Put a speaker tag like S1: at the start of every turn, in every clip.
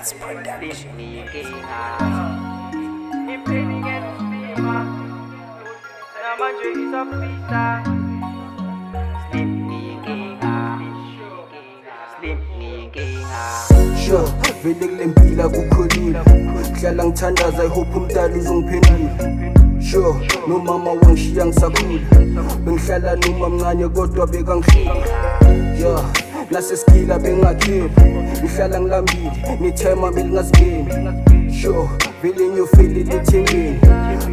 S1: Beats Production.
S2: Sure, vele kule mpila kukholile hlala ngithandaza I hope umdala uzongiphendula. Sure, nomama wangishiya ngisakhula bengihlala noma mncane kodwa bekangihlula. Yeah, nasesikila bengakheli ngihlala ngilambile nithema belingazingeni. Sure, vele nyofeli lethengeni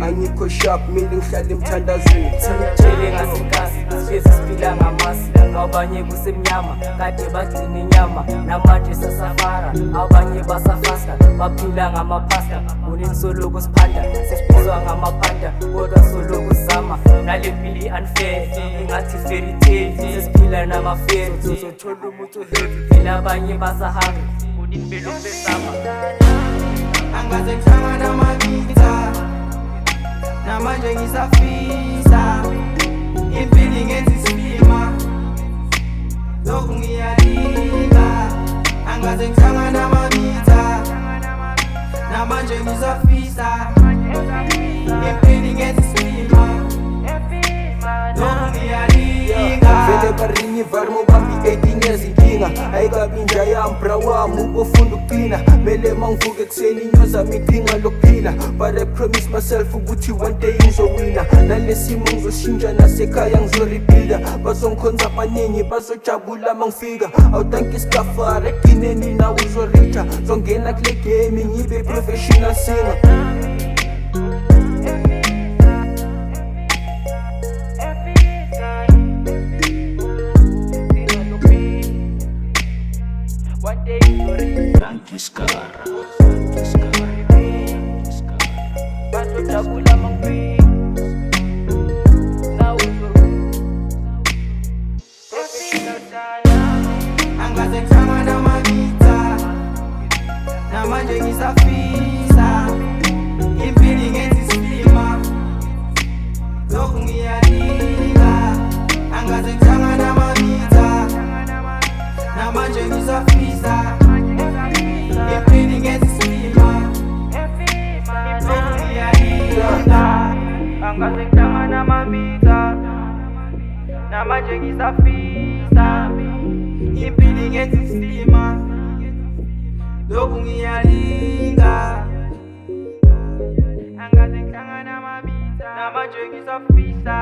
S2: angikho sharp mile ngihlala emthandazweni.
S3: Sitshele ngasenkasi sifesi siphila ngamasi abanye kusemnyama kade bagcina inyama namanje sasafara abanye basafasta baphila ngamaphasta unini soloku siphanda sesibizwa ngamapanda kodwa soloku sizama nale mpili unfair ingathi fairy tale sesiphila namaferi uzothola umuntu heavy phela abanye basahamba unini belokhu besama
S4: angaze ngisanga namabitha namanje ngisafisa impili ngenza isilima lokhu ngiyalinga angaze ngisanga namabitha namanje ngisafisa impili ngenza isilima lokhu ngiyalinga
S2: vele baringi varmo bambi 18 years inkinga ayikabi inja yami bra wami ubofunda ukuqina mele mangivuke ekuseni inyoza midinga lokuphila but I promise myself ukuthi one day ngizowina nalesimo ngizoshintsha nasekhaya ngizorebuilda bazongikhonza abaningi bazojabula mangifika awutanki iskafara ekugcineni nawe uzoricha zongena kule game ngibe professional singer.
S4: angaze ngisanga namabitha namanje ngisafisa impili ngenza isilima lokhu ngiyalinga angaze ngisanga namabitha namanje ngisafisa impili ngenza isilima lokhu ngiyalinga angaze ngisanga namabitha namanje ngisafisa impili ngenza isilima lokhu ngiyalinga angaze ngihlangana namabitha namanje ngisafisa